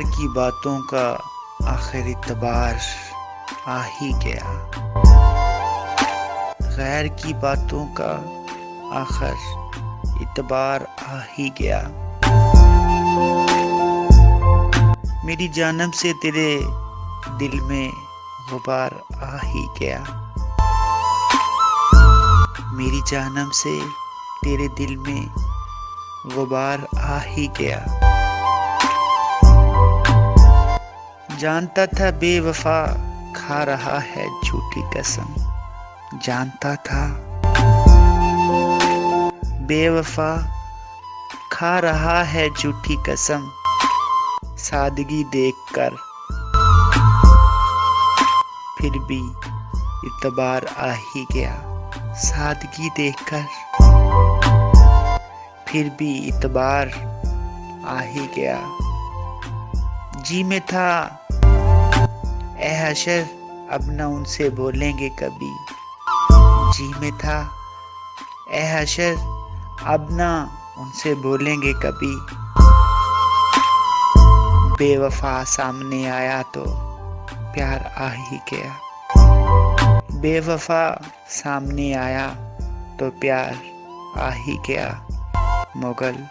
गैर की बातों का आखिर इतबार आ ही गया। गैर की बातों का आखिर इतबार आ ही गया। मेरी जानब से तेरे दिल में गुबार आ ही गया। मेरी जानब से तेरे दिल में गुबार आ ही गया। जानता था बेवफा खा रहा है झूठी कसम। जानता था बेवफा खा रहा है झूठी कसम। सादगी देखकर फिर भी इतबार आ ही गया। सादगी देखकर फिर भी इतबार आ ही गया। जी में था ए हशर अब न उनसे बोलेंगे कभी। जी में था ए हशर अब न उनसे बोलेंगे कभी। बेवफा सामने आया तो प्यार आ ही गया। बेवफा सामने आया तो प्यार आ ही गया। मुगल।